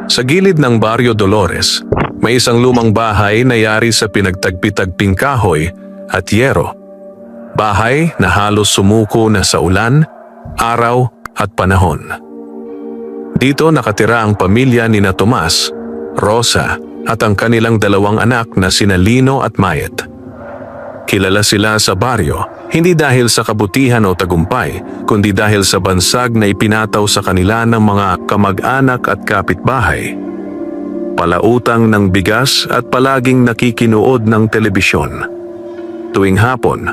Sa gilid ng Barrio Dolores, may isang lumang bahay na yari sa pinagtagpi-tagping kahoy at yero. Bahay na halos sumuko na sa ulan, araw at panahon. Dito nakatira ang pamilya ni na Tomas, Rosa at ang kanilang dalawang anak na sina Lino at Mayet. Kilala sila sa baryo hindi dahil sa kabutihan o tagumpay, kundi dahil sa bansag na ipinataw sa kanila ng mga kamag-anak at kapitbahay. Palautang ng bigas at palaging nakikinood ng telebisyon. Tuwing hapon,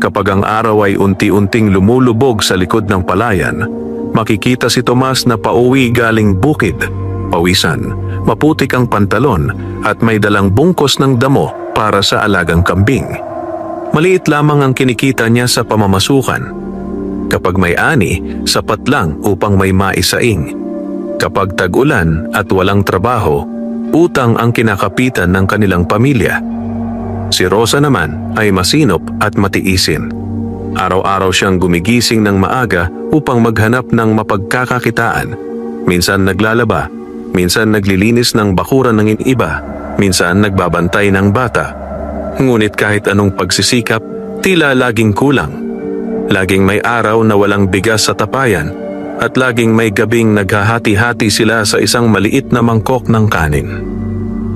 kapag ang araw ay unti-unting lumulubog sa likod ng palayan, makikita si Tomas na pauwi galing bukid, pawisan, maputik ang pantalon at may dalang bungkos ng damo para sa alagang kambing. Maliit lamang ang kinikita niya sa pamamasukan. Kapag may ani, sapat lang upang may maisaing. Kapag tag-ulan at walang trabaho, utang ang kinakapitan ng kanilang pamilya. Si Rosa naman ay masinop at matiisin. Araw-araw siyang gumigising ng maaga upang maghanap ng mapagkakakitaan. Minsan naglalaba, minsan naglilinis ng bakuran ng iba, minsan nagbabantay ng bata. Ngunit kahit anong pagsisikap, tila laging kulang. Laging may araw na walang bigas sa tapayan at laging may gabing naghahati-hati sila sa isang maliit na mangkok ng kanin.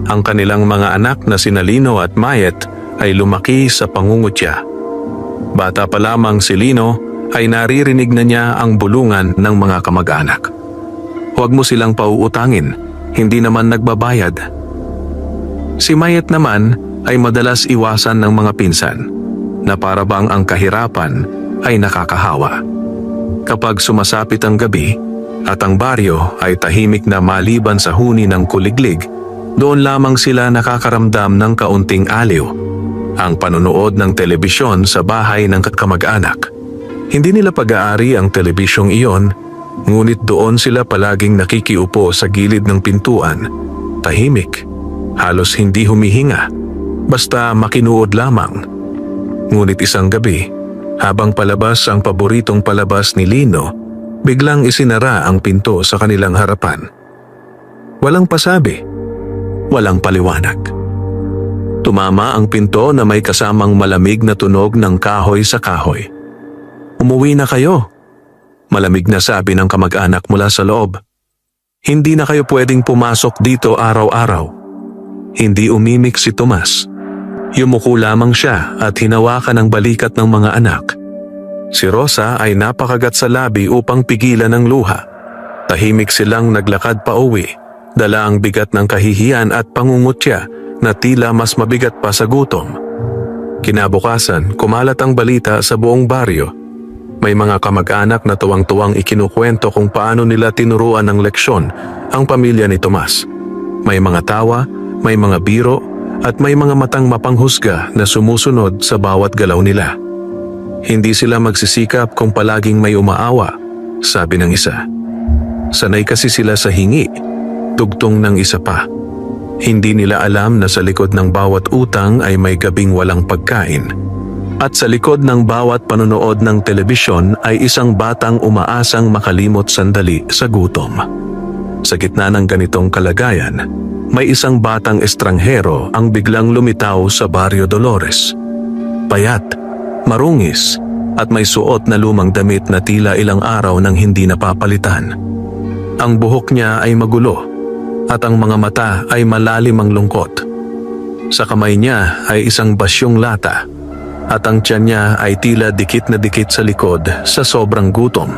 Ang kanilang mga anak na sina Lino at Mayet ay lumaki sa pangungutya. Bata pa lamang si Lino ay naririnig na niya ang bulungan ng mga kamag-anak. Huwag mo silang pauutangin, hindi naman nagbabayad. Si Mayet naman ay madalas iwasan ng mga pinsan na para bang ang kahirapan ay nakakahawa. Kapag sumasapit ang gabi at ang baryo ay tahimik na maliban sa huni ng kuliglig, doon lamang sila nakakaramdam ng kaunting aliw, ang panonood ng telebisyon sa bahay ng kamag-anak. Hindi nila pag-aari ang telebisyong iyon, ngunit doon sila palaging nakikiupo sa gilid ng pintuan, tahimik, halos hindi humihinga, basta makinuod lamang. Ngunit isang gabi, habang palabas ang paboritong palabas ni Lino, biglang isinara ang pinto sa kanilang harapan. Walang pasabi, walang paliwanag. Tumama ang pinto na may kasamang malamig na tunog ng kahoy sa kahoy. "Umuwi na kayo," malamig na sabi ng kamag-anak mula sa loob. "Hindi na kayo pwedeng pumasok dito araw-araw." Hindi umimik si Tomas. Yumuko lamang siya at hinawakan ang balikat ng mga anak. Si Rosa ay napakagat sa labi upang pigilan ang luha. Tahimik silang naglakad pa uwi, dala ang bigat ng kahihiyan at pangungutya na tila mas mabigat pa sa gutom. Kinabukasan, kumalat ang balita sa buong baryo. May mga kamag-anak na tuwang-tuwang ikinukwento kung paano nila tinuruan ng leksyon ang pamilya ni Tomas. May mga tawa, may mga biro, at may mga matang mapanghusga na sumusunod sa bawat galaw nila. "Hindi sila magsisikap kung palaging may umaawa," sabi ng isa. "Sanay kasi sila sa hingi," tugtong ng isa pa. "Hindi nila alam na sa likod ng bawat utang ay may gabing walang pagkain. At sa likod ng bawat panonood ng telebisyon ay isang batang umaasang makalimot sandali sa gutom." Sa gitna ng ganitong kalagayan, may isang batang estranghero ang biglang lumitaw sa Barrio Dolores. Payat, marungis, at may suot na lumang damit na tila ilang araw nang hindi napapalitan. Ang buhok niya ay magulo, at ang mga mata ay malalim ang lungkot. Sa kamay niya ay isang basyong lata, at ang tiyan niya ay tila dikit na dikit sa likod sa sobrang gutom.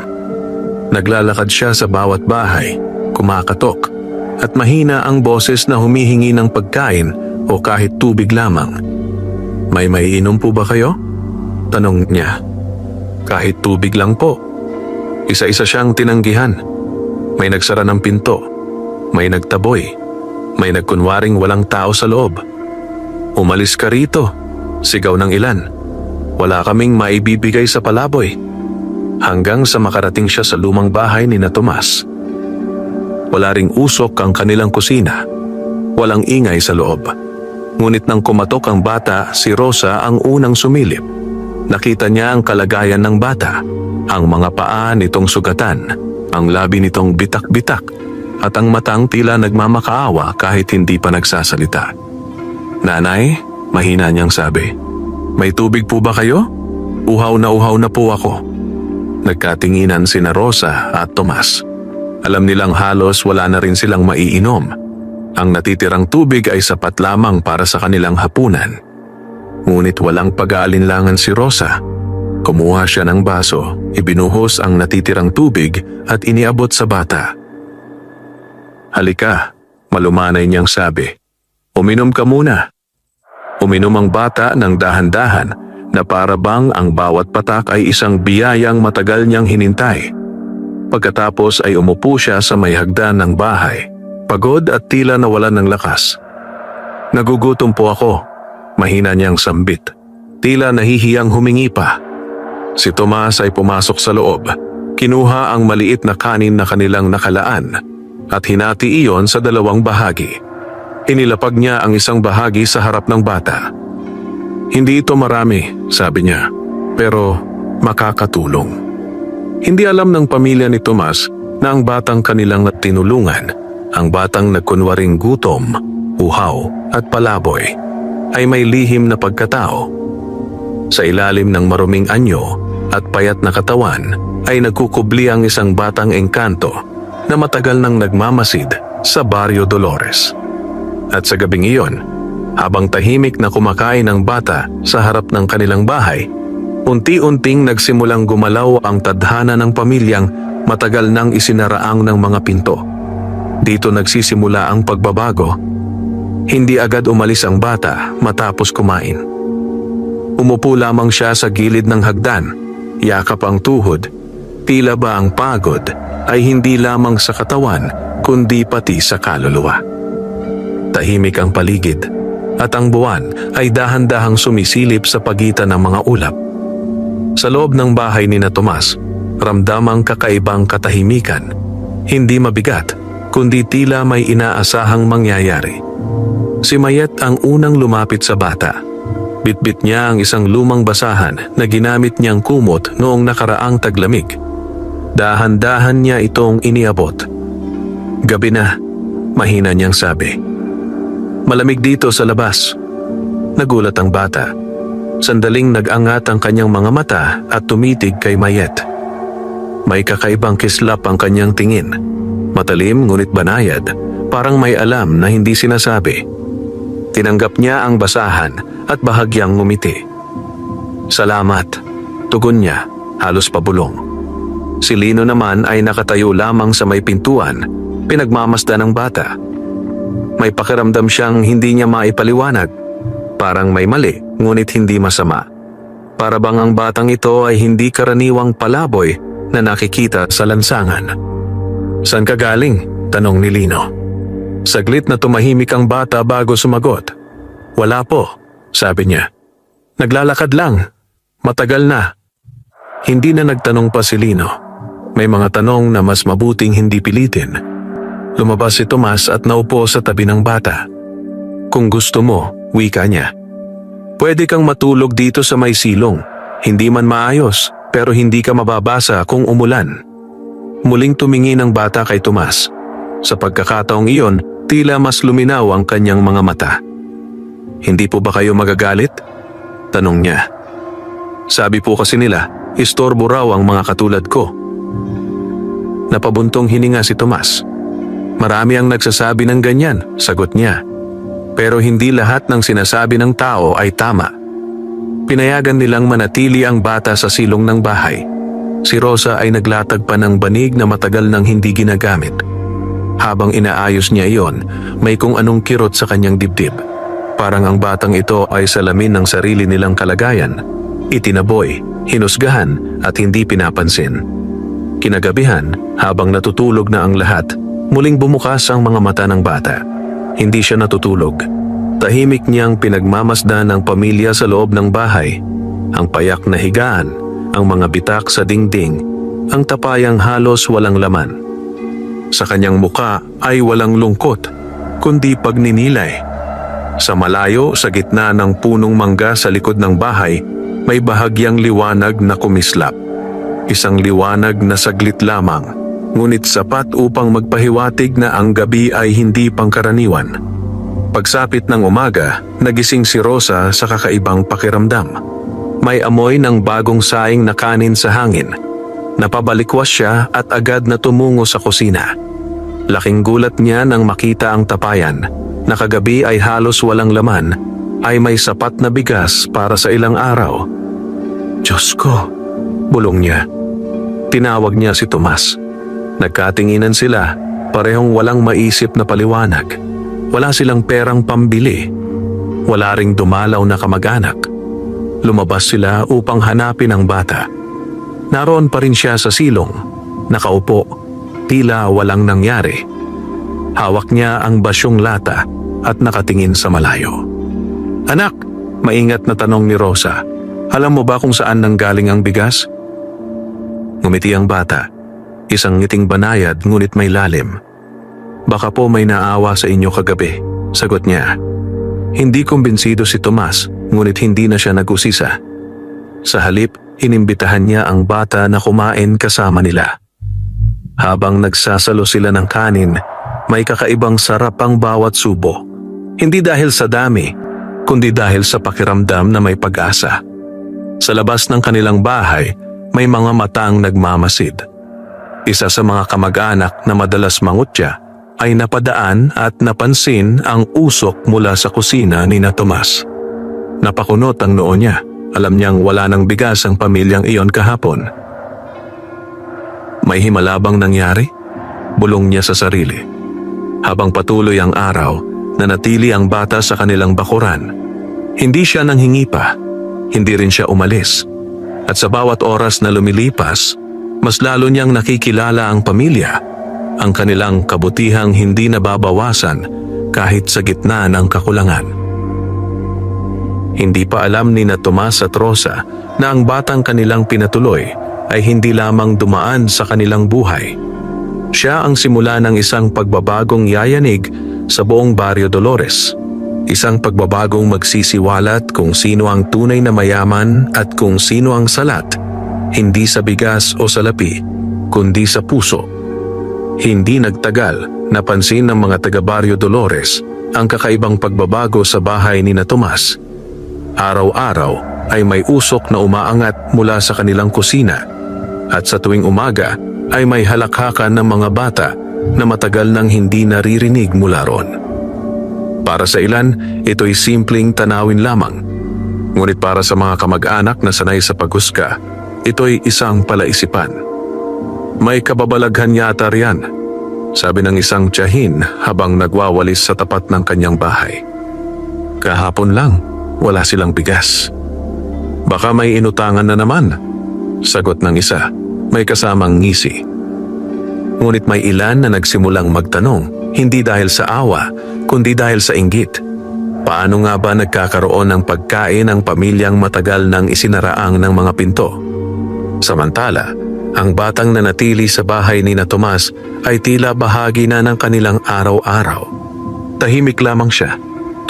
Naglalakad siya sa bawat bahay, kumakatok, at mahina ang boses na humihingi ng pagkain o kahit tubig lamang. "May maiinom po ba kayo?" tanong niya. "Kahit tubig lang po." Isa-isa siyang tinanggihan. May nagsara ng pinto, may nagtaboy, may nagkunwaring walang tao sa loob. "Umalis ka rito," sigaw ng ilan. "Wala kaming maibibigay sa palaboy." Hanggang sa makarating siya sa lumang bahay ni na Tomas. Wala ring usok ang kanilang kusina. Walang ingay sa loob. Ngunit nang kumatok ang bata, si Rosa ang unang sumilip. Nakita niya ang kalagayan ng bata, ang mga paa nitong sugatan, ang labi nitong bitak-bitak, at ang matang tila nagmamakaawa kahit hindi pa nagsasalita. "Nanay," mahina niyang sabi, "may tubig po ba kayo? Uhaw na po ako." Nagkatinginan sina Rosa at Tomas. Alam nilang halos wala na rin silang maiinom. Ang natitirang tubig ay sapat lamang para sa kanilang hapunan. Ngunit walang pag-aalinlangan si Rosa. Kumuha siya ng baso, ibinuhos ang natitirang tubig at iniabot sa bata. "Halika," malumanay niyang sabi. "Uminom ka muna." Uminom ang bata ng dahan-dahan na para bang ang bawat patak ay isang biyayang matagal niyang hinintay. Pagkatapos ay umupo siya sa may hagdan ng bahay, pagod at tila nawalan ng lakas. "Nagugutom po ako," mahina niyang sambit. Tila nahihiyang humingi pa. Si Tomas ay pumasok sa loob. Kinuha ang maliit na kanin na kanilang nakalaan at hinati iyon sa dalawang bahagi. Inilapag niya ang isang bahagi sa harap ng bata. "Hindi ito marami," sabi niya, "pero makakatulong." Hindi alam ng pamilya ni Tomas na ang batang kanilang tinulungan, ang batang nagkunwaring gutom, uhaw at palaboy, ay may lihim na pagkatao. Sa ilalim ng maruming anyo at payat na katawan ay nagkukubli ang isang batang engkanto na matagal nang nagmamasid sa Barrio Dolores. At sa gabing iyon, habang tahimik na kumakain ang bata sa harap ng kanilang bahay, unti-unting nagsimulang gumalaw ang tadhana ng pamilyang matagal nang isinaraang ng mga pinto. Dito nagsisimula ang pagbabago. Hindi agad umalis ang bata matapos kumain. Umupo lamang siya sa gilid ng hagdan, yakap ang tuhod, tila ba ang pagod ay hindi lamang sa katawan kundi pati sa kaluluwa. Tahimik ang paligid at ang buwan ay dahan-dahang sumisilip sa pagitan ng mga ulap. Sa loob ng bahay ni na Tomas, ramdam ang kakaibang katahimikan, hindi mabigat kundi tila may inaasahang mangyayari. Si Mayet ang unang lumapit sa bata. Bitbit niya ang isang lumang basahan na ginamit niyang kumot noong nakaraang taglamig. Dahan-dahan niya itong iniabot. "Gabi na," mahina niyang sabi. "Malamig dito sa labas." Nagulat ang bata. Sandaling nag-angat ang kanyang mga mata at tumitig kay Mayet. May kakaibang kislap ang kanyang tingin. Matalim ngunit banayad, parang may alam na hindi sinasabi. Tinanggap niya ang basahan at bahagyang ngumiti. "Salamat," tugon niya, halos pabulong. Si Lino naman ay nakatayo lamang sa may pintuan, pinagmamasdan ng bata. May pakiramdam siyang hindi niya maipaliwanag. Parang may mali, ngunit hindi masama. Para bang ang batang ito ay hindi karaniwang palaboy na nakikita sa lansangan. "Saan ka galing?" tanong ni Lino. Saglit na tumahimik ang bata bago sumagot. "Wala po," sabi niya. "Naglalakad lang. Matagal na." Hindi na nagtanong pa si Lino. May mga tanong na mas mabuting hindi pilitin. Lumabas si Tomas at naupo sa tabi ng bata. "Kung gusto mo," wika niya, "pwede kang matulog dito sa may silong. Hindi man maayos, pero hindi ka mababasa kung umulan." Muling tumingin ang bata kay Tomas. Sa pagkakataong iyon, tila mas luminaw ang kanyang mga mata. "Hindi po ba kayo magagalit?" tanong niya. "Sabi po kasi nila, istorbo raw ang mga katulad ko." Napabuntong hininga si Tomas. "Marami ang nagsasabi ng ganyan," sagot niya. "Pero hindi lahat ng sinasabi ng tao ay tama." Pinayagan nilang manatili ang bata sa silong ng bahay. Si Rosa ay naglatag pa ng banig na matagal nang hindi ginagamit. Habang inaayos niya iyon, may kung anong kirot sa kanyang dibdib. Parang ang batang ito ay salamin ng sarili nilang kalagayan. Itinaboy, hinusgahan at hindi pinapansin. Kinagabihan, habang natutulog na ang lahat, muling bumukas ang mga mata ng bata. Hindi siya natutulog. Tahimik niyang pinagmamasdan ng pamilya sa loob ng bahay. Ang payak na higaan, ang mga bitak sa dingding, ang tapayang halos walang laman. Sa kanyang muka ay walang lungkot, kundi pagninilay. Sa malayo, sa gitna ng punong mangga sa likod ng bahay, may bahagyang liwanag na kumislap. Isang liwanag na saglit lamang, ngunit sapat upang magpahiwatig na ang gabi ay hindi pangkaraniwan. Pagsapit ng umaga, nagising si Rosa sa kakaibang pakiramdam. May amoy ng bagong saing na kanin sa hangin. Napabalikwas siya at agad na tumungo sa kusina. Laking gulat niya nang makita ang tapayan na kagabi ay halos walang laman, ay may sapat na bigas para sa ilang araw. Diyos ko, bulong niya. Tinawag niya si Tomas. Nagkatinginan sila, parehong walang maisip na paliwanag. Wala silang perang pambili. Wala ring dumalaw na kamag-anak. Lumabas sila upang hanapin ang bata. Naroon pa rin siya sa silong, nakaupo, tila walang nangyari. Hawak niya ang basyong lata at nakatingin sa malayo. Anak, maingat na tanong ni Rosa, alam mo ba kung saan nanggaling ang bigas? Ngumiti ang bata, isang ngiting banayad ngunit may lalim. Baka po may naawa sa inyo kagabi, sagot niya. Hindi kumbinsido si Tomas, ngunit hindi na siya nag-usisa. Sa halip, inimbitahan niya ang bata na kumain kasama nila. Habang nagsasalo sila ng kanin, may kakaibang sarap ang bawat subo. Hindi dahil sa dami, kundi dahil sa pakiramdam na may pag-asa. Sa labas ng kanilang bahay, may mga matang nagmamasid. Isa sa mga kamag-anak na madalas mangutya ay napadaan at napansin ang usok mula sa kusina ni na Tomas. Napakunot ang noo niya. Alam niyang wala ng bigas ang pamilyang iyon kahapon. May himala bang nangyari? Bulong niya sa sarili. Habang patuloy ang araw, nanatili ang bata sa kanilang bakuran. Hindi siya nanghingi pa, hindi rin siya umalis. At sa bawat oras na lumilipas, mas lalo niyang nakikilala ang pamilya, ang kanilang kabutihang hindi nababawasan kahit sa gitna ng kakulangan. Hindi pa alam ni na Tomas at Rosa na ang batang kanilang pinatuloy ay hindi lamang dumaan sa kanilang buhay. Siya ang simula ng isang pagbabagong yayanig sa buong Barrio Dolores. Isang pagbabagong magsisiwalat kung sino ang tunay na mayaman at kung sino ang salat, hindi sa bigas o salapi, kundi sa puso. Hindi nagtagal, napansin ng mga taga Barrio Dolores ang kakaibang pagbabago sa bahay ni na Tomas. Araw-araw ay may usok na umaangat mula sa kanilang kusina at sa tuwing umaga ay may halakhakan ng mga bata na matagal nang hindi naririnig mula ron. Para sa ilan, ito'y simpleng tanawin lamang. Ngunit para sa mga kamag-anak na sanay sa paghusga, ito'y isang palaisipan. May kababalaghan yata riyan, sabi ng isang tiyahin habang nagwawalis sa tapat ng kanyang bahay. Kahapon lang, wala silang bigas. Baka may inutangan na naman, sagot ng isa, may kasamang ngisi. Ngunit may ilan na nagsimulang magtanong, hindi dahil sa awa, kundi dahil sa inggit. Paano nga ba nagkakaroon ng pagkain ang pamilyang matagal nang isinaraang ng mga pinto? Samantala, ang batang nanatili sa bahay ni na Tomas ay tila bahagi na ng kanilang araw-araw. Tahimik lamang siya,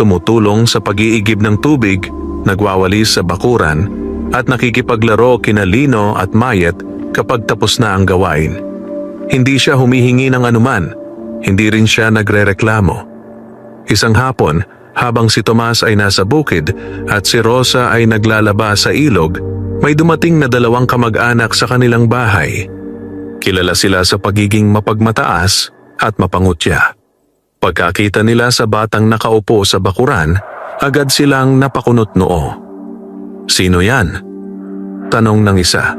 tumutulong sa pag-iigib ng tubig, nagwawalis sa bakuran, at nakikipaglaro kina Lino at Mayet kapag tapos na ang gawain. Hindi siya humihingi ng anuman, hindi rin siya nagrereklamo. Isang hapon, habang si Tomas ay nasa bukid at si Rosa ay naglalaba sa ilog, may dumating na dalawang kamag-anak sa kanilang bahay. Kilala sila sa pagiging mapagmataas at mapangutya. Pagkakita nila sa batang nakaupo sa bakuran, agad silang napakunot noo. Sino yan? Tanong ng isa.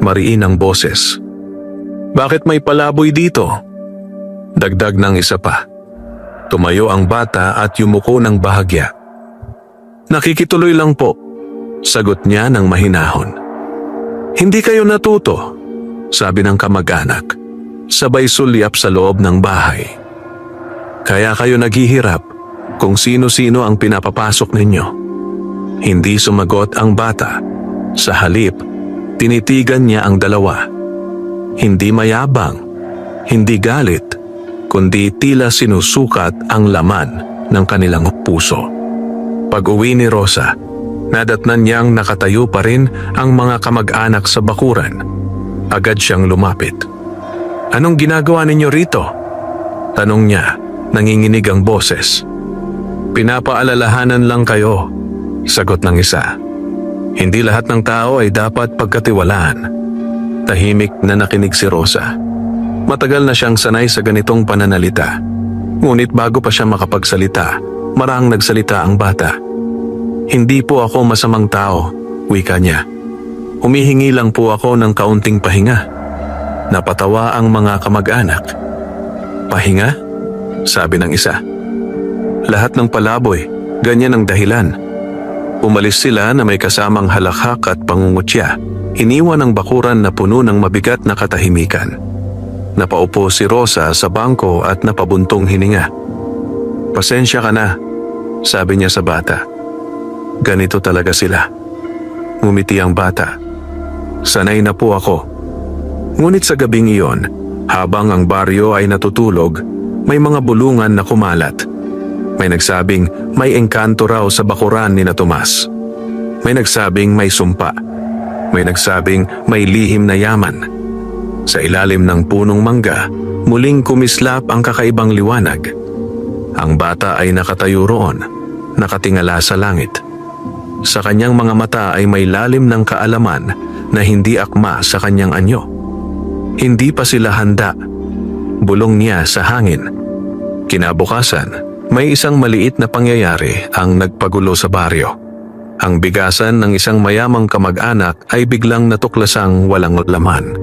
Mariin ang boses. Bakit may palaboy dito? Dagdag ng isa pa. Tumayo ang bata at yumuko ng bahagya. Nakikituloy lang po, sagot niya ng mahinahon. Hindi kayo natuto, sabi ng kamag-anak, sabay sulyap sa loob ng bahay. Kaya kayo naghihirap kung sino-sino ang pinapapasok ninyo. Hindi sumagot ang bata. Sa halip, tinitigan niya ang dalawa. Hindi mayabang, hindi galit, kundi tila sinusukat ang laman ng kanilang puso. Pag-uwi ni Rosa, nadatnan niyang nakatayo pa rin ang mga kamag-anak sa bakuran. Agad siyang lumapit. Anong ginagawa ninyo rito? Tanong niya, nanginginig ang boses. Pinapaalalahanan lang kayo, sagot ng isa. Hindi lahat ng tao ay dapat pagkatiwalaan. Tahimik na nakinig si Rosa. Matagal na siyang sanay sa ganitong pananalita. Ngunit bago pa siya makapagsalita, marang nagsalita ang bata. Hindi po ako masamang tao, wika niya. Humihingi lang po ako ng kaunting pahinga. Napatawa ang mga kamag-anak. Pahinga? Sabi ng isa. Lahat ng palaboy, ganyan ang dahilan. Umalis sila na may kasamang halakhak at pangungutya. Iniwan ang bakuran na puno ng mabigat na katahimikan. Napaupo si Rosa sa bangko at napabuntong hininga. Pasensya ka na, sabi niya sa bata. Ganito talaga sila. Ngumiti ang bata. Sanay na po ako. Ngunit sa gabing iyon, habang ang baryo ay natutulog, may mga bulungan na kumalat. May nagsabing may engkanto raw sa bakuran ni na Tomas. May nagsabing may sumpa. May nagsabing may lihim na yaman. Sa ilalim ng punong mangga, muling kumislap ang kakaibang liwanag. Ang bata ay nakatayo roon, nakatingala sa langit. Sa kanyang mga mata ay may lalim ng kaalaman na hindi akma sa kanyang anyo. Hindi pa sila handa. Bulong niya sa hangin. Kinabukasan, may isang maliit na pangyayari ang nagpagulo sa baryo. Ang bigasan ng isang mayamang kamag-anak ay biglang natuklasang walang laman.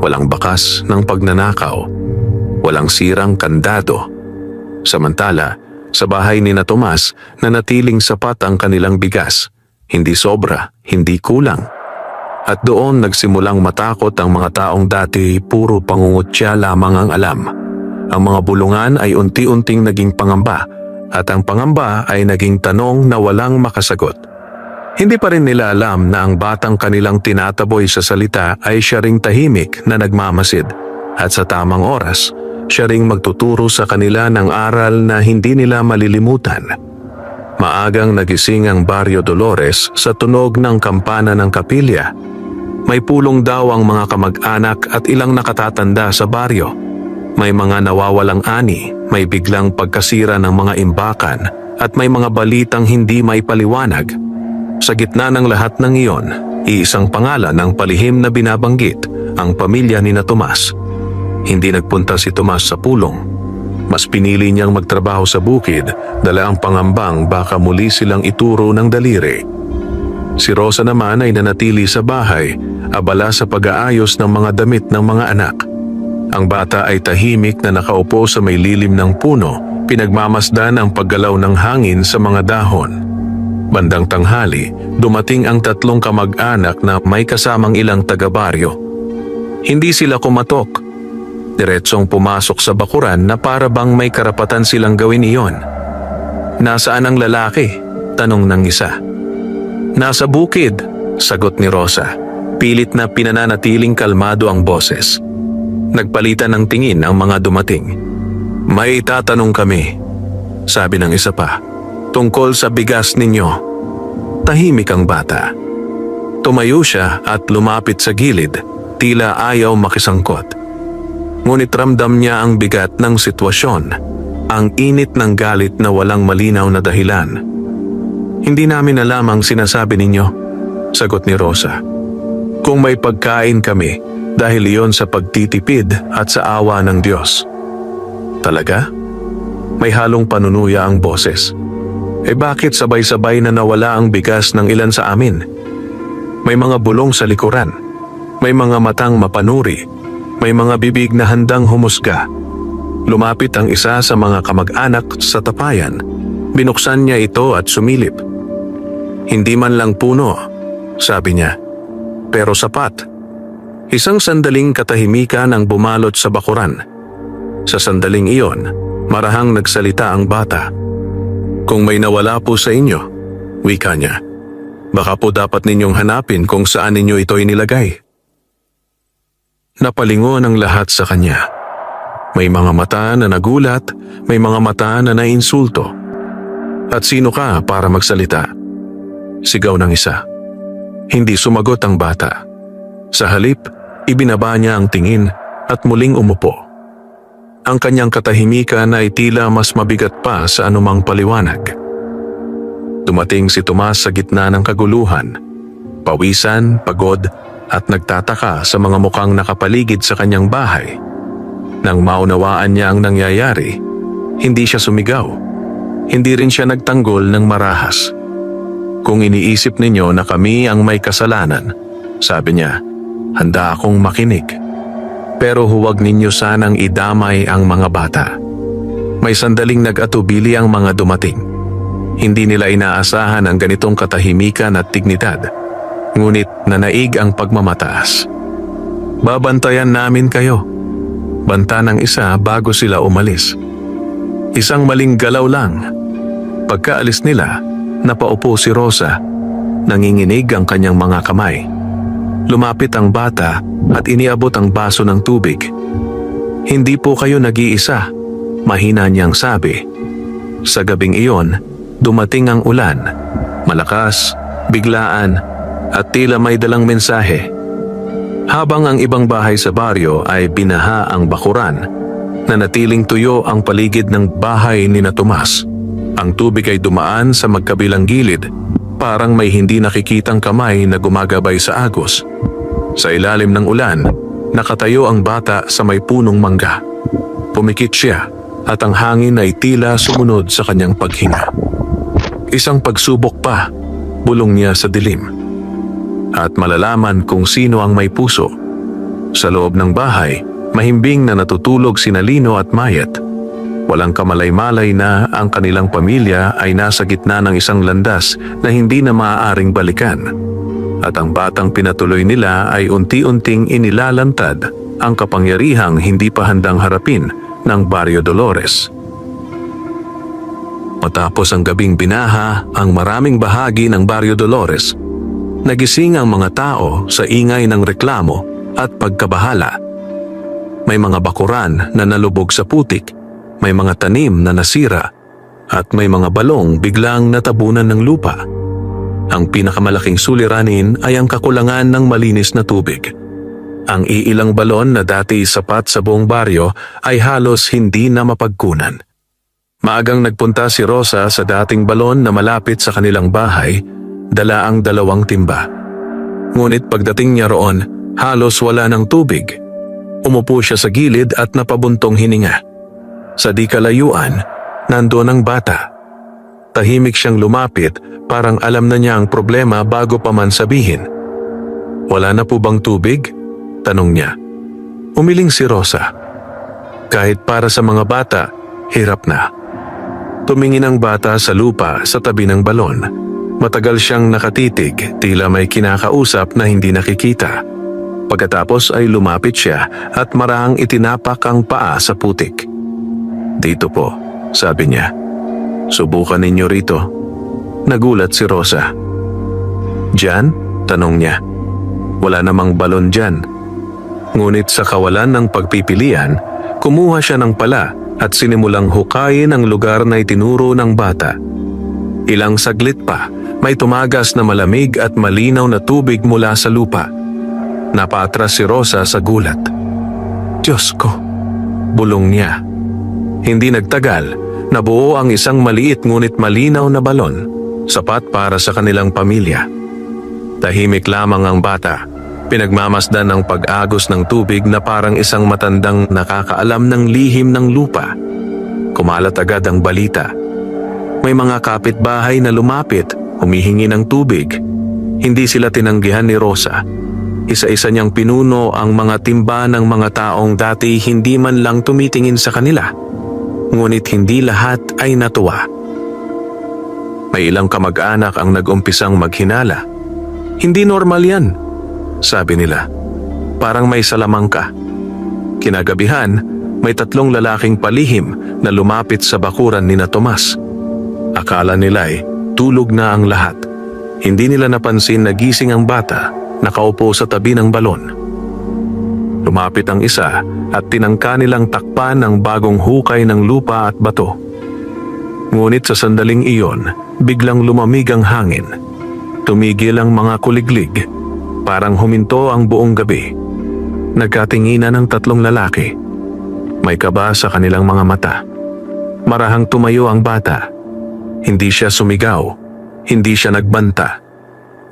Walang bakas ng pagnanakaw. Walang sirang kandado. Samantala, sa bahay ni na Tomas, nanatiling sapat ang kanilang bigas. Hindi sobra, hindi kulang. At doon nagsimulang matakot ang mga taong dati puro pangungutya lamang ang alam. Ang mga bulungan ay unti-unting naging pangamba at ang pangamba ay naging tanong na walang makasagot. Hindi pa rin nila alam na ang batang kanilang tinataboy sa salita ay siya ring tahimik na nagmamasid at sa tamang oras, siya ring magtuturo sa kanila ng aral na hindi nila malilimutan. Maagang nagising ang Barrio Dolores sa tunog ng kampana ng kapilya. May pulong daw ang mga kamag-anak at ilang nakatatanda sa baryo. May mga nawawalang ani, may biglang pagkasira ng mga imbakan at may mga balitang hindi maipaliwanag. Sa gitna ng lahat ng iyon, iisang pangalan ang palihim na binabanggit, ang pamilya ni na Tomas. Hindi nagpunta si Tomas sa pulong. Mas pinili niyang magtrabaho sa bukid, dala ang pangambang baka muli silang ituro ng daliri. Si Rosa naman ay nanatili sa bahay, abala sa pag-aayos ng mga damit ng mga anak. Ang bata ay tahimik na nakaupo sa may lilim ng puno, pinagmamasdan ang paggalaw ng hangin sa mga dahon. Bandang tanghali, dumating ang tatlong kamag-anak na may kasamang ilang taga-baryo. Hindi sila kumatok. Diretsong pumasok sa bakuran na para bang may karapatan silang gawin iyon. Nasaan ang lalaki? Tanong ng isa. Nasa bukid, sagot ni Rosa. Pilit na pinananatiling kalmado ang boses. Nagpalitan ng tingin ang mga dumating. May itatanong kami, sabi ng isa pa, tungkol sa bigas ninyo. Tahimik ang bata. Tumayo siya at lumapit sa gilid, tila ayaw makisangkot. Ngunit ramdam niya ang bigat ng sitwasyon, ang init ng galit na walang malinaw na dahilan. Hindi namin alam ang sinasabi ninyo, sagot ni Rosa. Kung may pagkain kami, dahil iyon sa pagtitipid at sa awa ng Diyos. Talaga? May halong panunuya ang boses. Bakit sabay-sabay na nawala ang bigas ng ilan sa amin? May mga bulong sa likuran. May mga matang mapanuri. May mga bibig na handang humusga. Lumapit ang isa sa mga kamag-anak sa tapayan. Binuksan niya ito at sumilip. Hindi man lang puno, sabi niya, pero sapat. Isang sandaling katahimikan ang bumalot sa bakuran. Sa sandaling iyon, marahang nagsalita ang bata. Kung may nawala po sa inyo, wika niya, baka po dapat ninyong hanapin kung saan ninyo ito inilagay. Napalingon ang lahat sa kanya. May mga mata na nagulat, may mga mata na nainsulto. At sino ka para magsalita? Sigaw ng isa. Hindi sumagot ang bata. Sa halip, ibinaba niya ang tingin, at muling umupo. Ang kanyang katahimikan ay tila mas mabigat pa sa anumang paliwanag. Dumating si Tomas sa gitna ng kaguluhan, pawisan, pagod at nagtataka sa mga mukhang nakapaligid sa kanyang bahay. Nang maunawaan niya ang nangyayari, hindi siya sumigaw. Hindi rin siya nagtanggol ng marahas. Kung iniisip ninyo na kami ang may kasalanan, sabi niya, handa akong makinig. Pero huwag ninyo sanang idamay ang mga bata. May sandaling nag-atubili ang mga dumating. Hindi nila inaasahan ang ganitong katahimikan at dignidad. Ngunit nanaig ang pagmamataas. Babantayan namin kayo. Banta ng isa bago sila umalis. Isang maling galaw lang. Pagkaalis nila, napaupo si Rosa. Nanginginig ang kanyang mga kamay. Lumapit ang bata at iniabot ang baso ng tubig. Hindi po kayo nag-iisa, mahina niyang sabi. Sa gabing iyon, dumating ang ulan. Malakas, biglaan, at tila may dalang mensahe. Habang ang ibang bahay sa baryo ay binaha ang bakuran, nanatiling tuyo ang paligid ng bahay ni na Tomas. Ang tubig ay dumaan sa magkabilang gilid, parang may hindi nakikitang kamay na gumagabay sa agos. Sa ilalim ng ulan, nakatayo ang bata sa may punong mangga. Pumikit siya at ang hangin ay tila sumunod sa kanyang paghinga. Isang pagsubok pa, bulong niya sa dilim. At malalaman kung sino ang may puso. Sa loob ng bahay, mahimbing na natutulog sina Lino at Mayet. Walang kamalay-malay na ang kanilang pamilya ay nasa gitna ng isang landas na hindi na maaaring balikan. At ang batang pinatuloy nila ay unti-unting inilalantad ang kapangyarihang hindi pa handang harapin ng Barrio Dolores. Matapos ang gabing binaha ang maraming bahagi ng Barrio Dolores, nagising ang mga tao sa ingay ng reklamo at pagkabahala. May mga bakuran na nalubog sa putik, may mga tanim na nasira, at may mga balong biglang natabunan ng lupa. Ang pinakamalaking suliranin ay ang kakulangan ng malinis na tubig. Ang iilang balon na dati sapat sa buong baryo ay halos hindi na mapagkunan. Maagang nagpunta si Rosa sa dating balon na malapit sa kanilang bahay, dala ang 2 timba. Ngunit pagdating niya roon, halos wala ng tubig. Umupo siya sa gilid at napabuntong hininga. Sa di kalayuan, nandoon ang bata. Tahimik siyang lumapit, parang alam na niya ang problema bago pa man sabihin. Wala na po bang tubig? Tanong niya. Umiling si Rosa. Kahit para sa mga bata, hirap na. Tumingin ang bata sa lupa sa tabi ng balon. Matagal siyang nakatitig, tila may kinakausap na hindi nakikita. Pagkatapos ay lumapit siya at marahang itinapak ang paa sa putik. Dito po, sabi niya. Subukan ninyo rito. Nagulat si Rosa. Diyan? Tanong niya. Wala namang balon diyan. Ngunit sa kawalan ng pagpipilian, kumuha siya ng pala at sinimulang hukayin ang lugar na itinuro ng bata. Ilang saglit pa, may tumagas na malamig at malinaw na tubig mula sa lupa. Napatras si Rosa sa gulat. Diyos ko, bulong niya. Hindi nagtagal, nabuo ang isang maliit ngunit malinaw na balon, sapat para sa kanilang pamilya. Tahimik lamang ang bata, pinagmamasdan ng pag-agos ng tubig na parang isang matandang nakakaalam ng lihim ng lupa. Kumalat agad ang balita. May mga kapitbahay na lumapit, humihingi ng tubig. Hindi sila tinanggihan ni Rosa. Isa-isa niyang pinuno ang mga timba ng mga taong dati hindi man lang tumitingin sa kanila. Ngunit hindi lahat ay natuwa. May ilang kamag-anak ang nag-umpisang maghinala. Hindi normal yan, sabi nila. Parang may salamang ka. Kinagabihan, may 3 lalaking palihim na lumapit sa bakuran ni na Tomas. Akala nila ay tulog na ang lahat. Hindi nila napansin na gising ang bata, nakaupo sa tabi ng balon. Lumapit ang isa at tinangka nilang takpan ang bagong hukay ng lupa at bato. Ngunit sa sandaling iyon, biglang lumamig ang hangin. Tumigil ang mga kuliglig, parang huminto ang buong gabi. Nagkatinginan ng tatlong lalaki. May kaba sa kanilang mga mata. Marahang tumayo ang bata. Hindi siya sumigaw, hindi siya nagbanta.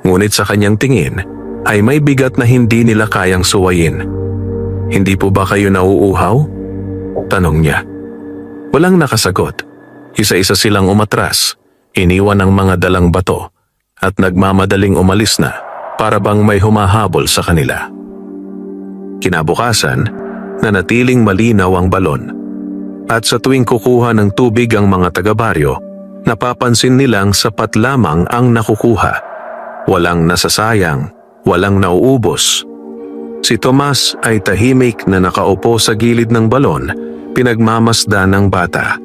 Ngunit sa kanyang tingin ay may bigat na hindi nila kayang suwayin. "Hindi po ba kayo nauuhaw?" tanong niya. Walang nakasagot. Isa-isa silang umatras, iniwan ang mga dalang bato at nagmamadaling umalis na para bang may humahabol sa kanila. Kinabukasan, nanatiling malinaw ang balon. At sa tuwing kukuha ng tubig ang mga taga-baryo, napapansin nilang sapat lamang ang nakukuha. Walang nasasayang, walang nauubos. Si Tomas ay tahimik na nakaupo sa gilid ng balon, pinagmamasdan ng bata.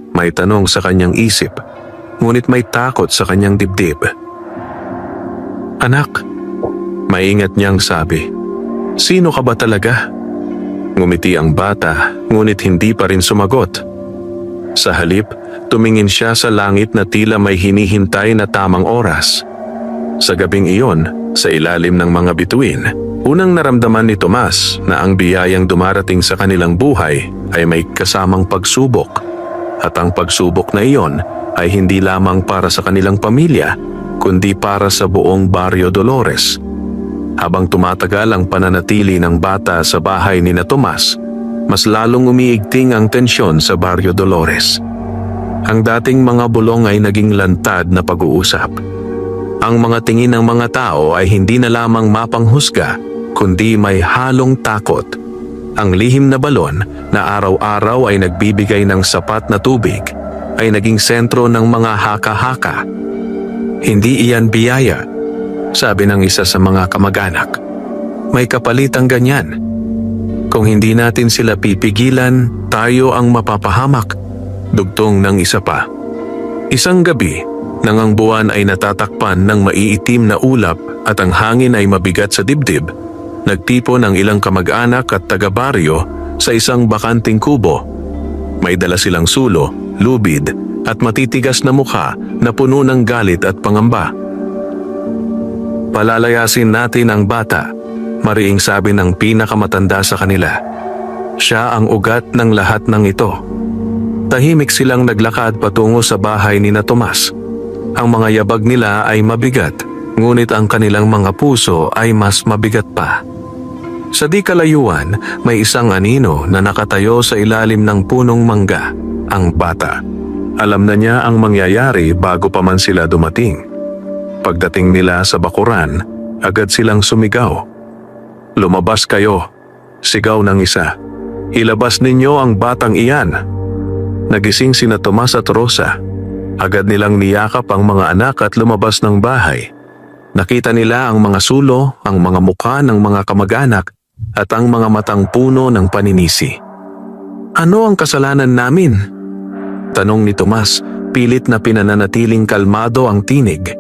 May tanong sa kanyang isip, ngunit may takot sa kanyang dibdib. "Anak," maingat niyang sabi, "sino ka ba talaga?" Ngumiti ang bata, ngunit hindi pa rin sumagot. Sa halip, tumingin siya sa langit na tila may hinihintay na tamang oras. Sa gabing iyon, sa ilalim ng mga bituin, unang naramdaman ni Tomas na ang biyayang dumarating sa kanilang buhay ay may kasamang pagsubok. At ang pagsubok na iyon ay hindi lamang para sa kanilang pamilya, kundi para sa buong Barrio Dolores. Habang tumatagal ang pananatili ng bata sa bahay ni na Tomas, mas lalong umiigting ang tensyon sa Barrio Dolores. Ang dating mga bulong ay naging lantad na pag-uusap. Ang mga tingin ng mga tao ay hindi na lamang mapanghusga, kundi may halong takot. Ang lihim na balon na araw-araw ay nagbibigay ng sapat na tubig ay naging sentro ng mga haka-haka. "Hindi iyan biyaya," sabi ng isa sa mga kamag-anak. "May kapalit ang ganyan. Kung hindi natin sila pipigilan, tayo ang mapapahamak," dugtong ng isa pa. Isang gabi, nang ang buwan ay natatakpan ng maiitim na ulap at ang hangin ay mabigat sa dibdib, nagtipon ang ilang kamag-anak at taga-baryo sa isang bakanting kubo. May dala silang sulo, lubid at matitigas na mukha na puno ng galit at pangamba. "Palalayasin natin ang bata," mariing sabi ng pinakamatanda sa kanila. Siya ang ugat ng lahat ng ito. Tahimik silang naglakad patungo sa bahay ni na Tomas. Ang mga yabag nila ay mabigat, ngunit ang kanilang mga puso ay mas mabigat pa. Sa di kalayuan, may isang anino na nakatayo sa ilalim ng punong mangga, ang bata. Alam na niya ang mangyayari bago pa man sila dumating. Pagdating nila sa bakuran, agad silang sumigaw. "Lumabas kayo," sigaw ng isa. "Ilabas ninyo ang batang iyan." Nagising sina Tomas at Rosa. Agad nilang niyakap ang mga anak at lumabas ng bahay. Nakita nila ang mga sulo, ang mga mukha ng mga kamag-anak at ang mga matang puno ng paninisi. "Ano ang kasalanan namin?" tanong ni Tomas, pilit na pinananatiling kalmado ang tinig.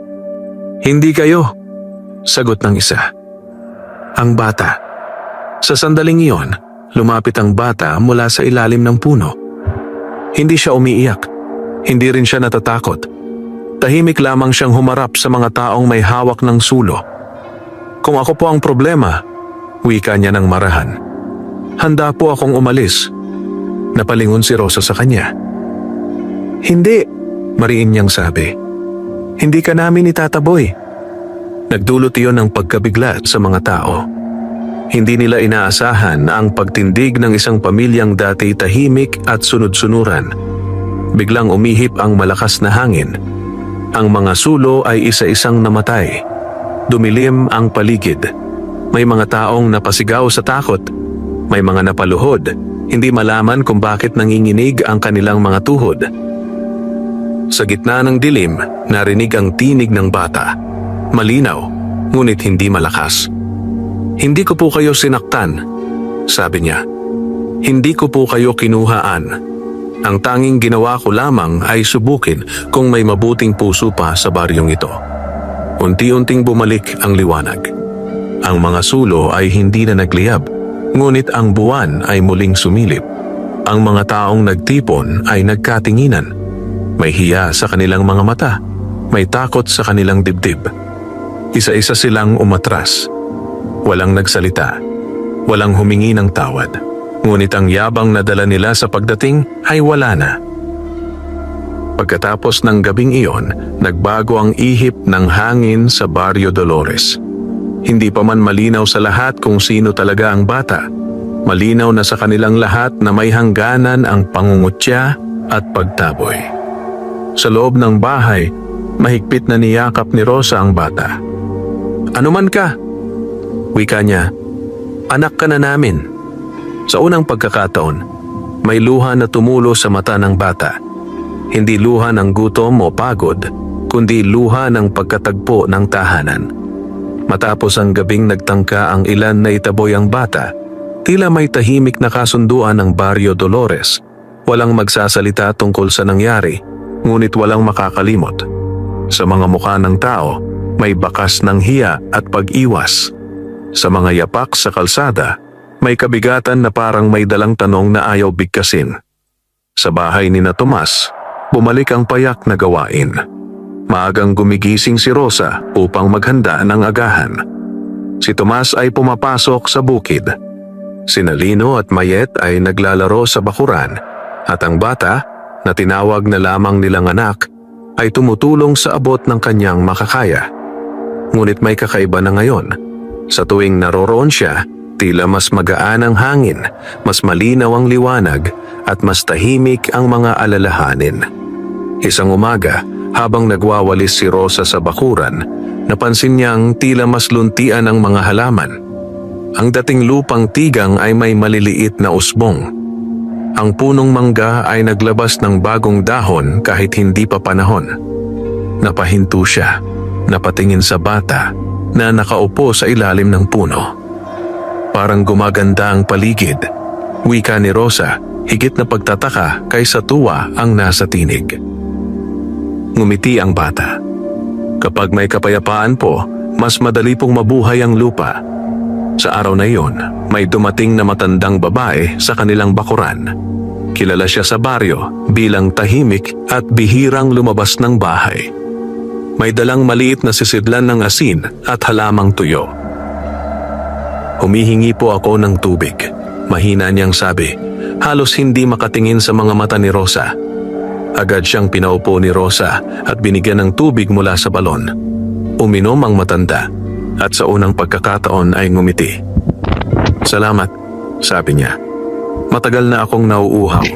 "Hindi kayo," sagot ng isa. "Ang bata." Sa sandaling iyon, lumapit ang bata mula sa ilalim ng puno. Hindi siya umiiyak, hindi rin siya natatakot. Tahimik lamang siyang humarap sa mga taong may hawak ng sulo. "Kung ako po ang problema," wika niya ng marahan, "handa po akong umalis." Napalingon si Rosa sa kanya. "Hindi," mariin niyang sabi. "Hindi ka namin itataboy." Nagdulot iyon ng pagkabigla sa mga tao. Hindi nila inaasahan ang pagtindig ng isang pamilyang dati tahimik at sunod-sunuran. Biglang umihip ang malakas na hangin. Ang mga sulo ay isa-isang namatay. Dumilim ang paligid. May mga taong napasigaw sa takot. May mga napaluhod, hindi malaman kung bakit nanginginig ang kanilang mga tuhod. Sa gitna ng dilim, narinig ang tinig ng bata. Malinaw, ngunit hindi malakas. "Hindi ko po kayo sinaktan," sabi niya. "Hindi ko po kayo kinuhaan. Ang tanging ginawa ko lamang ay subukin kung may mabuting puso pa sa baryong ito." Unti-unting bumalik ang liwanag. Ang mga sulo ay hindi na nagliyab, ngunit ang buwan ay muling sumilip. Ang mga taong nagtipon ay nagkatinginan. May hiya sa kanilang mga mata, may takot sa kanilang dibdib. Isa-isa silang umatras. Walang nagsalita, Walang humingi ng tawad. Ngunit ang yabang na dala nila sa pagdating ay wala na. Pagkatapos ng gabing iyon, nagbago ang ihip ng hangin sa Barrio Dolores. Hindi pa man malinaw sa lahat kung sino talaga ang bata. Malinaw na sa kanilang lahat na may hangganan ang pangungutya at pagtaboy. Sa loob ng bahay, mahigpit na niyakap ni Rosa ang bata. "Ano man ka?" Wika niya, "Anak ka na namin." Sa unang pagkakataon, may luha na tumulo sa mata ng bata. Hindi luha ng gutom o pagod, kundi luha ng pagkatagpo ng tahanan. Matapos ang gabing nagtangka ang ilan na itaboy ang bata, tila may tahimik na kasunduan ng Barrio Dolores. Walang magsasalita tungkol sa nangyari, ngunit walang makakalimot. Sa mga mukha ng tao, may bakas ng hiya at pag-iwas. Sa mga yapak sa kalsada, may kabigatan na parang may dalang tanong na ayaw bigkasin. Sa bahay ni na Tomas, bumalik ang payak na gawain. Maagang gumigising si Rosa upang maghanda ng agahan. Si Tomas ay pumapasok sa bukid. Sina Lino at Mayet ay naglalaro sa bakuran at ang bata, na tinawag na lamang nilang anak, ay tumutulong sa abot ng kanyang makakaya. Ngunit may kakaiba na ngayon. Sa tuwing naroroon siya, tila mas magaan ang hangin, mas malinaw ang liwanag at mas tahimik ang mga alalahanin. Isang umaga, habang nagwawalis si Rosa sa bakuran, napansin niyang tila mas luntian ang mga halaman. Ang dating lupang tigang ay may maliliit na usbong. Ang punong mangga ay naglabas ng bagong dahon kahit hindi pa panahon. Napahinto siya, napatingin sa bata na nakaupo sa ilalim ng puno. Parang gumaganda ang paligid. Wika ni Rosa, higit na pagtataka kaysa tuwa ang nasa tinig. Ngumiti ang bata. Kapag may kapayapaan po, mas madali pong mabuhay ang lupa. Sa araw na iyon, may dumating na matandang babae sa kanilang bakuran. Kilala siya sa baryo bilang tahimik at bihirang lumabas ng bahay. May dalang maliit na sisidlan ng asin at halamang tuyo. "Humihingi po ako ng tubig," mahina niyang sabi, halos hindi makatingin sa mga mata ni Rosa. Agad siyang pinaupo ni Rosa at binigyan ng tubig mula sa balon. Uminom ang matanda at sa unang pagkakataon ay ngumiti. "Salamat," sabi niya. "Matagal na akong nauuhaw."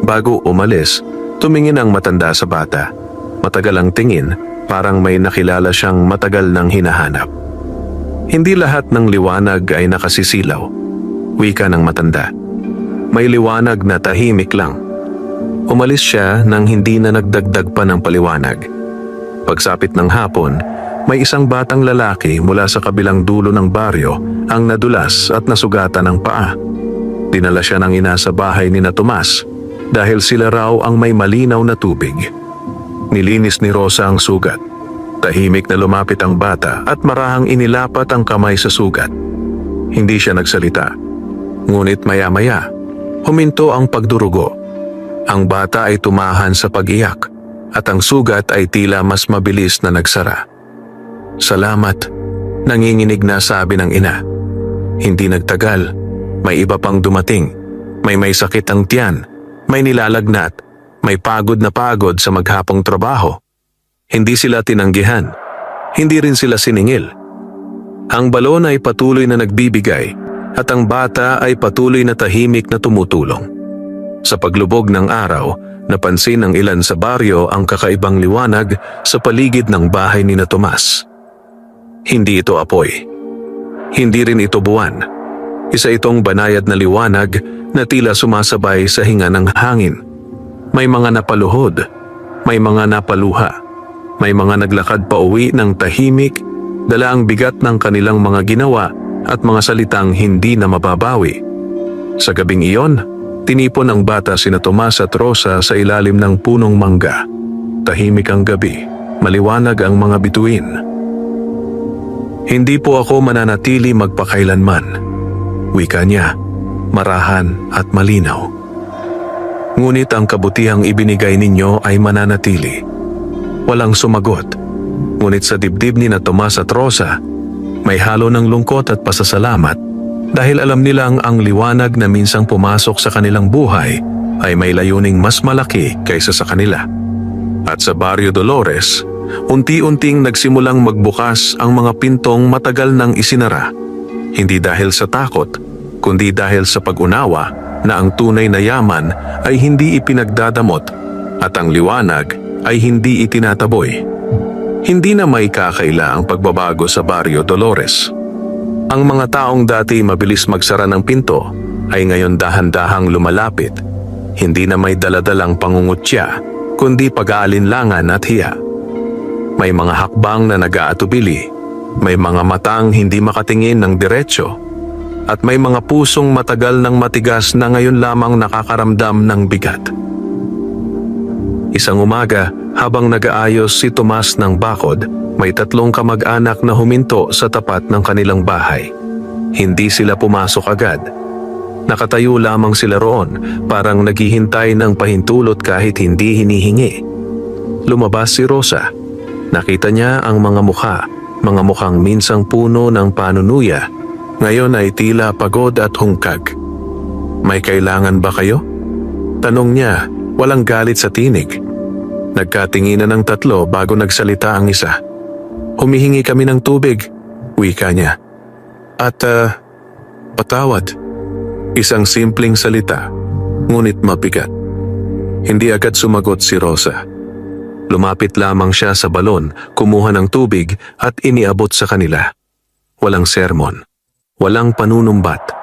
Bago umalis, tumingin ang matanda sa bata. Matagal ang tingin, parang may nakilala siyang matagal nang hinahanap. Hindi lahat ng liwanag ay nakasisilaw. Wika ng matanda. May liwanag na tahimik lang. Umalis siya nang hindi na nagdagdag pa ng paliwanag. Pagsapit ng hapon, may isang batang lalaki mula sa kabilang dulo ng baryo ang nadulas at nasugatan ng paa. Dinala siya ng ina sa bahay ni na Tomas dahil sila raw ang may malinaw na tubig. Nilinis ni Rosa ang sugat. Tahimik na lumapit ang bata at marahang inilapat ang kamay sa sugat. Hindi siya nagsalita. Ngunit maya-maya, huminto ang pagdurugo. Ang bata ay tumahan sa pag-iyak at ang sugat ay tila mas mabilis na nagsara. "Salamat," nanginginig na sabi ng ina. Hindi nagtagal, may iba pang dumating. May sakit ang tiyan, may nilalagnat, may pagod na pagod sa maghapong trabaho. Hindi sila tinanggihan, hindi rin sila siningil. Ang balon ay patuloy na nagbibigay at ang bata ay patuloy na tahimik na tumutulong. Sa paglubog ng araw, napansin ng ilan sa baryo ang kakaibang liwanag sa paligid ng bahay ni na Tomas. Hindi ito apoy. Hindi rin ito buwan. Isa itong banayad na liwanag na tila sumasabay sa hinga ng hangin. May mga napaluhod, may mga napaluha, may mga naglakad pa uwi ng tahimik, dala ang bigat ng kanilang mga ginawa at mga salitang hindi na mababawi. Sa gabing iyon, tinipon ng bata sina Tomas at Rosa sa ilalim ng punong mangga. Tahimik ang gabi, maliwanag ang mga bituin. "Hindi po ako mananatili magpakailanman," wika niya, marahan at malinaw. "Ngunit ang kabutihang ibinigay ninyo ay mananatili." Walang sumagot, ngunit sa dibdib ni na Tomas at Rosa, may halo ng lungkot at pasasalamat. dahil alam nilang ang liwanag na minsang pumasok sa kanilang buhay ay may layuning mas malaki kaysa sa kanila. At sa Barrio Dolores, unti-unting nagsimulang magbukas ang mga pintong matagal nang isinara. Hindi dahil sa takot, kundi dahil sa pag-unawa na ang tunay na yaman ay hindi ipinagdadamot at ang liwanag ay hindi itinataboy. Hindi na may kakaila ang pagbabago sa Barrio Dolores. Ang mga taong dati mabilis magsara ng pinto ay ngayon dahan-dahang lumalapit. Hindi na may daladalang pangungutya, kundi pag-aalinlangan at hiya. May mga hakbang na nag-aatubili, may mga matang hindi makatingin ng diretsyo, at may mga pusong matagal ng matigas na ngayon lamang nakakaramdam ng bigat. Isang umaga, habang nag-aayos si Tomas ng bakod, may 3 kamag-anak na huminto sa tapat ng kanilang bahay. Hindi sila pumasok agad. Nakatayo lamang sila roon, parang naghihintay ng pahintulot kahit hindi hinihingi. Lumabas si Rosa. Nakita niya ang mga mukhang minsang puno ng panunuya. Ngayon ay tila pagod at hungkag. "May kailangan ba kayo?" Tanong niya, walang galit sa tinig. Nagkatinginan ng 3 bago nagsalita ang isa. "Humihingi kami ng tubig," wika niya. "At, patawad." Isang simpleng salita, ngunit mabigat. Hindi agad sumagot si Rosa. Lumapit lamang siya sa balon, kumuha ng tubig at iniabot sa kanila. Walang sermon, walang panunumbat.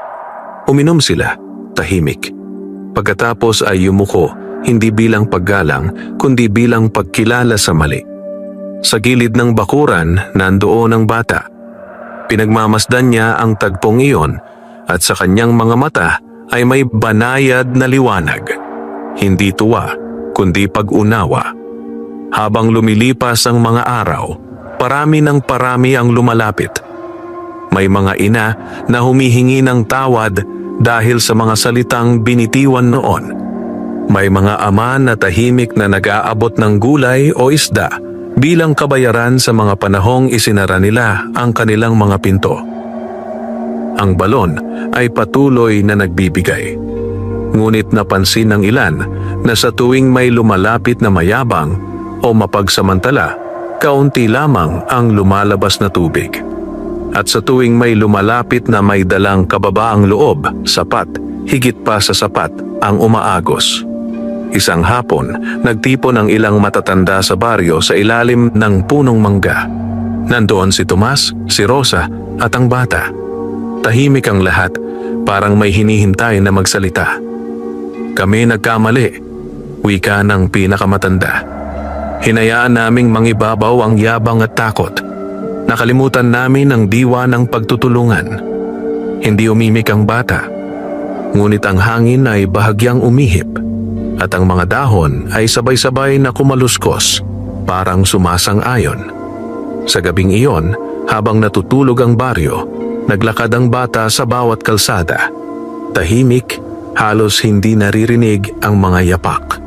Uminom sila, tahimik. Pagkatapos ay yumuko, hindi bilang paggalang, kundi bilang pagkilala sa mali. Sa gilid ng bakuran, nandoon ang bata. Pinagmamasdan niya ang tagpong iyon at sa kanyang mga mata ay may banayad na liwanag. Hindi tuwa, kundi pag-unawa. Habang lumilipas ang mga araw, parami ng parami ang lumalapit. May mga ina na humihingi ng tawad dahil sa mga salitang binitiwan noon. May mga ama na tahimik na nag-aabot ng gulay o isda bilang kabayaran sa mga panahong isinara nila ang kanilang mga pinto. Ang balon ay patuloy na nagbibigay. Ngunit napansin ng ilan na sa tuwing may lumalapit na mayabang o mapagsamantala, kaunti lamang ang lumalabas na tubig. At sa tuwing may lumalapit na may dalang kababaang loob, sapat, higit pa sa sapat ang umaagos. Isang hapon, nagtipon ang ilang matatanda sa baryo sa ilalim ng punong mangga. Nandoon si Tomas, si Rosa at ang bata. Tahimik ang lahat, parang may hinihintay na magsalita. "Kami nagkamali," wika ng pinakamatanda. "Hinayaan naming mangibabaw ang yabang at takot. Nakalimutan namin ang diwa ng pagtutulungan." Hindi umimik ang bata, ngunit ang hangin ay bahagyang umihip at ang mga dahon ay sabay-sabay na kumaluskos, parang sumasang-ayon. Sa gabing iyon, habang natutulog ang baryo, naglakad ang bata sa bawat kalsada. Tahimik, halos hindi naririnig ang mga yapak.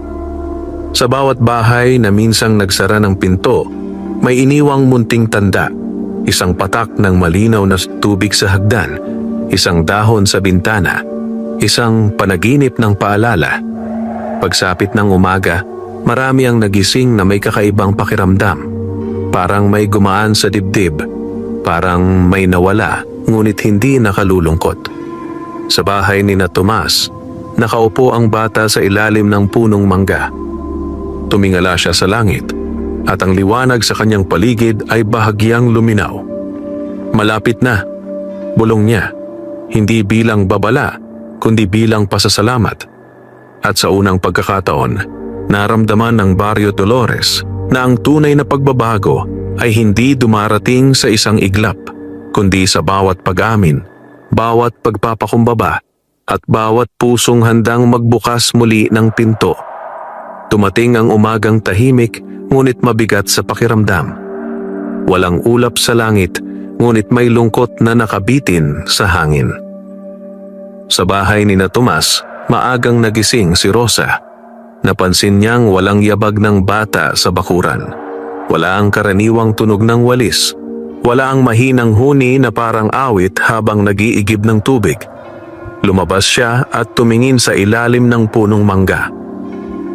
Sa bawat bahay na minsang nagsara ng pinto, may iniwang munting tanda. Isang patak ng malinaw na tubig sa hagdan, isang dahon sa bintana, isang panaginip ng paalala. Pagsapit ng umaga, marami ang nagising na may kakaibang pakiramdam. Parang may gumaan sa dibdib, parang may nawala, ngunit hindi nakalulungkot. Sa bahay ni na Tomas, nakaupo ang bata sa ilalim ng punong mangga. Tumingala siya sa langit, at ang liwanag sa kanyang paligid ay bahagyang luminaw. "Malapit na," bulong niya, hindi bilang babala, kundi bilang pasasalamat. At sa unang pagkakataon, naramdaman ng Barrio Dolores na ang tunay na pagbabago ay hindi dumarating sa isang iglap, kundi sa bawat pag-amin, bawat pagpapakumbaba, at bawat pusong handang magbukas muli ng pinto. Tumating ang umagang tahimik, ngunit mabigat sa pakiramdam. Walang ulap sa langit, ngunit may lungkot na nakabitin sa hangin. Sa bahay ni na Tomas, maagang nagising si Rosa. Napansin niyang walang yabag ng bata sa bakuran. Wala ang karaniwang tunog ng walis. Wala ang mahinang huni na parang awit habang nag-iigib ng tubig. Lumabas siya at tumingin sa ilalim ng punong mangga.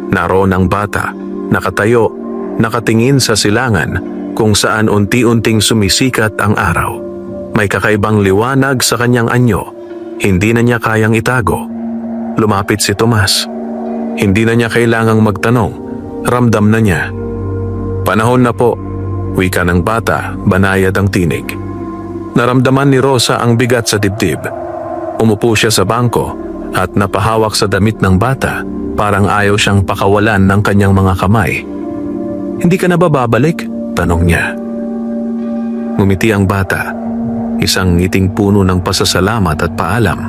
Naroon ang bata, nakatayo, nakatingin sa silangan kung saan unti-unting sumisikat ang araw. May kakaibang liwanag sa kanyang anyo. Hindi na niya kayang itago. Lumapit si Tomas. Hindi na niya kailangang magtanong. Ramdam na niya. Panahon na po, wika ng bata, banayad ang tinig. Naramdaman ni Rosa ang bigat sa dibdib. Umupo siya sa bangko at napahawak sa damit ng bata, parang ayaw siyang pakawalan ng kanyang mga kamay. Hindi ka na ba babalik? Tanong niya. Ngumiti ang bata, isang ngiting puno ng pasasalamat at paalam.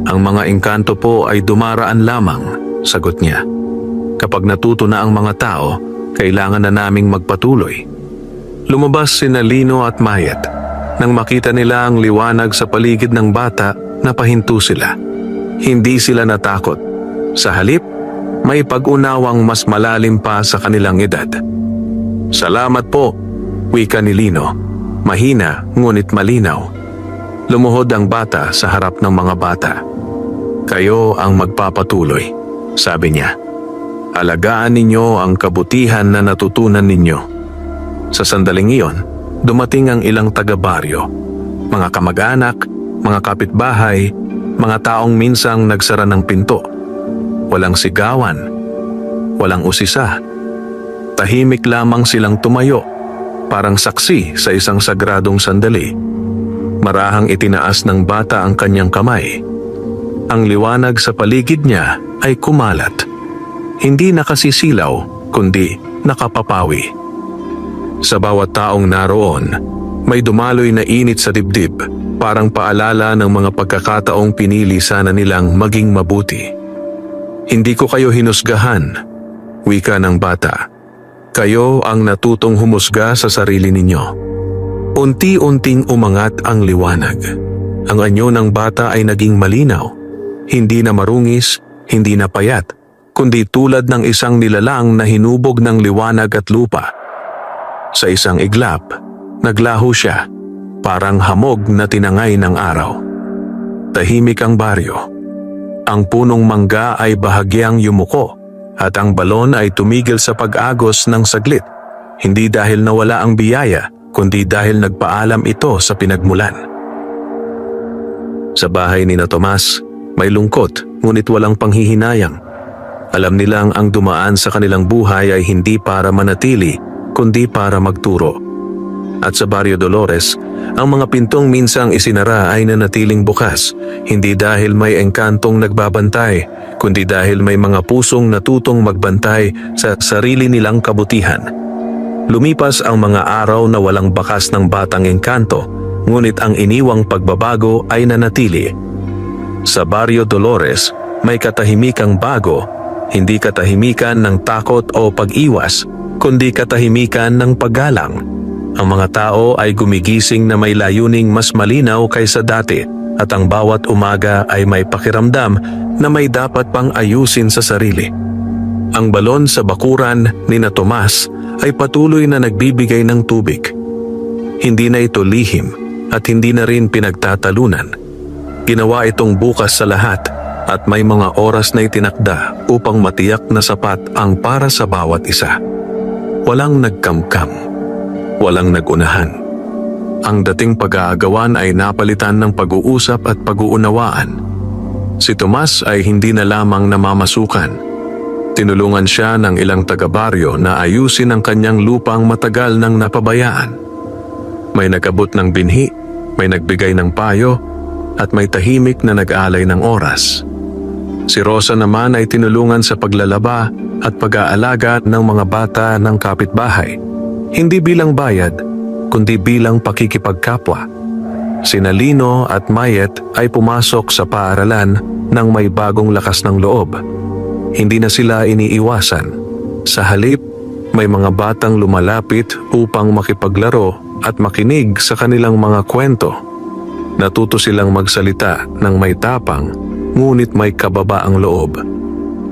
Ang mga engkanto po ay dumaraan lamang, sagot niya. Kapag natuto na ang mga tao, kailangan na naming magpatuloy. Lumabas sina Lino at Mayet. Nang makita nila ang liwanag sa paligid ng bata, napahinto sila. Hindi sila natakot. Sa halip, may pag-unawang mas malalim pa sa kanilang edad. Salamat po, wika ni Lino. Mahina ngunit malinaw. Lumuhod ang bata sa harap ng mga bata. Kayo ang magpapatuloy, sabi niya. Alagaan ninyo ang kabutihan na natutunan ninyo. Sa sandaling iyon, dumating ang ilang taga-baryo, mga kamag-anak, mga kapitbahay, mga taong minsang nagsara ng pinto. Walang sigawan, walang usisa. Tahimik lamang silang tumayo, parang saksi sa isang sagradong sandali. Marahang itinaas ng bata ang kanyang kamay. Ang liwanag sa paligid niya ay kumalat. Hindi nakasisilaw, kundi nakapapawi. Sa bawat taong naroon, may dumaloy na init sa dibdib, parang paalala ng mga pagkakataong pinili sana nilang maging mabuti. Hindi ko kayo hinusgahan, wika ng bata. Kayo ang natutong humusga sa sarili ninyo. Unti-unting umangat ang liwanag. Ang anyo ng bata ay naging malinaw. Hindi na marungis, hindi na payat, kundi tulad ng isang nilalang na hinubog ng liwanag at lupa. Sa isang iglap, naglaho siya, parang hamog na tinangay ng araw. Tahimik ang baryo. Ang punong mangga ay bahagyang yumuko at ang balon ay tumigil sa pag-agos ng saglit, hindi dahil nawala ang biyaya, kundi dahil nagpaalam ito sa pinagmulan. Sa bahay ni na Tomas, may lungkot ngunit walang panghihinayang. Alam nilang ang dumaan sa kanilang buhay ay hindi para manatili, kundi para magturo. At sa Barrio Dolores, ang mga pintong minsang isinara ay nanatiling bukas, hindi dahil may engkantong nagbabantay, kundi dahil may mga pusong natutong magbantay sa sarili nilang kabutihan. Lumipas ang mga araw na walang bakas ng batang engkanto, ngunit ang iniwang pagbabago ay nanatili. Sa Barrio Dolores, may katahimikang bago, hindi katahimikan ng takot o pag-iwas, kundi katahimikan ng paggalang. Ang mga tao ay gumigising na may layuning mas malinaw kaysa dati at ang bawat umaga ay may pakiramdam na may dapat pang ayusin sa sarili. Ang balon sa bakuran ni na Tomas ay patuloy na nagbibigay ng tubig. Hindi na ito lihim at hindi na rin pinagtatalunan. Ginawa itong bukas sa lahat at may mga oras na itinakda upang matiyak na sapat ang para sa bawat isa. Walang nagkamkam, walang nagunahan. Ang dating pag-aagawan ay napalitan ng pag-uusap at pag-uunawaan. Si Tomas ay hindi na lamang namamasukan. Tinulungan siya ng ilang taga-baryo na ayusin ang kanyang lupang matagal nang napabayaan. May nag-abot ng binhi, may nagbigay ng payo, at may tahimik na nag-alay ng oras. Si Rosa naman ay tinulungan sa paglalaba at pag-aalaga ng mga bata ng kapitbahay. Hindi bilang bayad, kundi bilang pakikipagkapwa. Sina Lino at Mayet ay pumasok sa paaralan ng may bagong lakas ng loob. Hindi na sila iniiwasan. Sa halip, may mga batang lumalapit upang makipaglaro at makinig sa kanilang mga kwento. Natuto silang magsalita ng may tapang, ngunit may kababaang loob.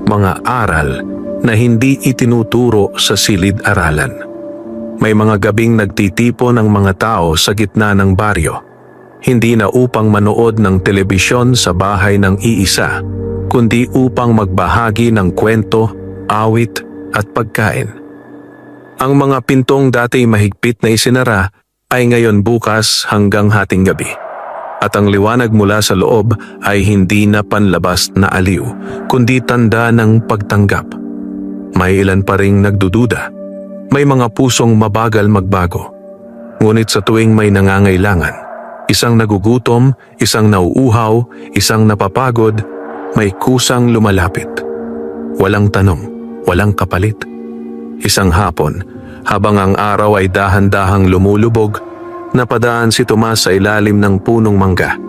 Mga aral na hindi itinuturo sa silid-aralan. May mga gabing nagtitipon ng mga tao sa gitna ng baryo. Hindi na upang manood ng telebisyon sa bahay ng iisa, kundi upang magbahagi ng kwento, awit at pagkain. Ang mga pintong dati mahigpit na isinara ay ngayon bukas hanggang hating gabi. At ang liwanag mula sa loob ay hindi na panlabas na aliw, kundi tanda ng pagtanggap. May ilan pa ring nagdududa. May mga pusong mabagal magbago. Ngunit sa tuwing may nangangailangan, isang nagugutom, isang nauuhaw, isang napapagod, may kusang lumalapit. Walang tanong, walang kapalit. Isang hapon, habang ang araw ay dahan-dahang lumulubog, napadaan si Tomas sa ilalim ng punong mangga.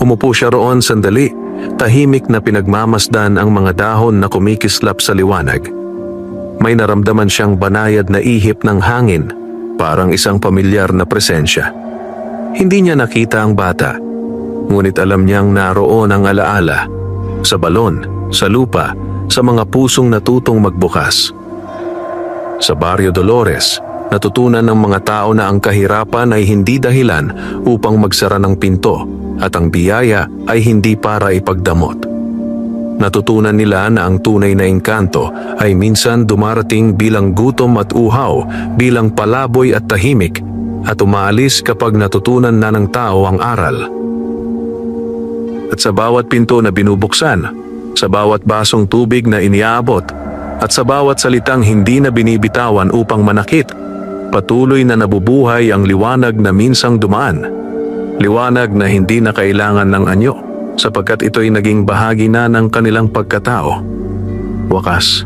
Umupo siya roon sandali, tahimik na pinagmamasdan ang mga dahon na kumikislap sa liwanag. May naramdaman siyang banayad na ihip ng hangin, parang isang pamilyar na presensya. Hindi niya nakita ang bata, ngunit alam niyang naroon ang alaala, sa balon, sa lupa, sa mga pusong natutong magbukas. Sa Barrio Dolores, natutunan ng mga tao na ang kahirapan ay hindi dahilan upang magsara ng pinto at ang biyaya ay hindi para ipagdamot. Natutunan nila na ang tunay na engkanto ay minsan dumarating bilang gutom at uhaw, bilang palaboy at tahimik, at umaalis kapag natutunan na ng tao ang aral. At sa bawat pinto na binubuksan, sa bawat basong tubig na iniaabot, at sa bawat salitang hindi na binibitawan upang manakit, patuloy na nabubuhay ang liwanag na minsang dumaan. Liwanag na hindi na kailangan ng anyo, sapagkat ito'y naging bahagi na ng kanilang pagkatao. Wakas,